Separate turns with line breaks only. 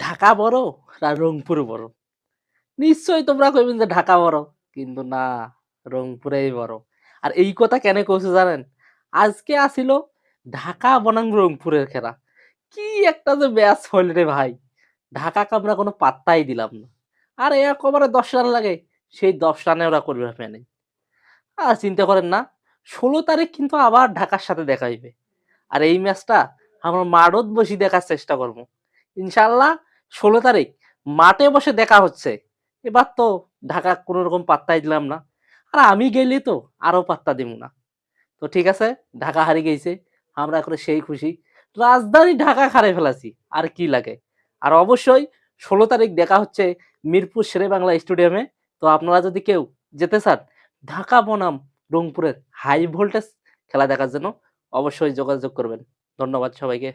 ঢাকা বড় না রংপুর বড়? নিশ্চয়ই তোমরা কইবেন যে ঢাকা বড়। কিন্তু না, রংপুরেই বড়। আর এই কথা কেন কইছি জানেন? আজকে আছিল ঢাকা বনাম রংপুরের খেলা। কি একটা যে ম্যাচ হইল রে ভাই! ঢাকাকে আমরা কোনো পাত্তাই দিলাম না। আর একেবারে ১০ রান লাগে, সেই ১০ রানে ওরা করবে ফেনি। আর চিন্তা করেন না, ১৬ তারিখ কিন্তু আবার ঢাকার সাথে দেখা হইবে। আর এই ম্যাচটা আমরা মাঠত বসি দেখার চেষ্টা করব। ইনশাআল্লাহ ১৬ তারিখ মাঠে বসে দেখা হচ্ছে। এবার তো ঢাকা কোন রকম পাত্তাই দিলাম না। আর আমি গেলে তো আরো পাত্তা দিব না। তো ঠিক আছে, ঢাকা হারিয়ে গেছে। আমরা এখন সেই খুশি। রাজধানী ঢাকা হারাই ফেলাছি। আর কি লাগে? আর অবশ্যই ১৬ তারিখ দেখা হচ্ছে মিরপুর শেরেবাংলা স্টেডিয়ামে। তো আপনারা যদি কেউ যেতে চান ঢাকা বনাম রংপুরের হাই ভোল্টেজ খেলা দেখার জন্য অবশ্যই যোগাযোগ করবেন। ধন্যবাদ সবাইকে।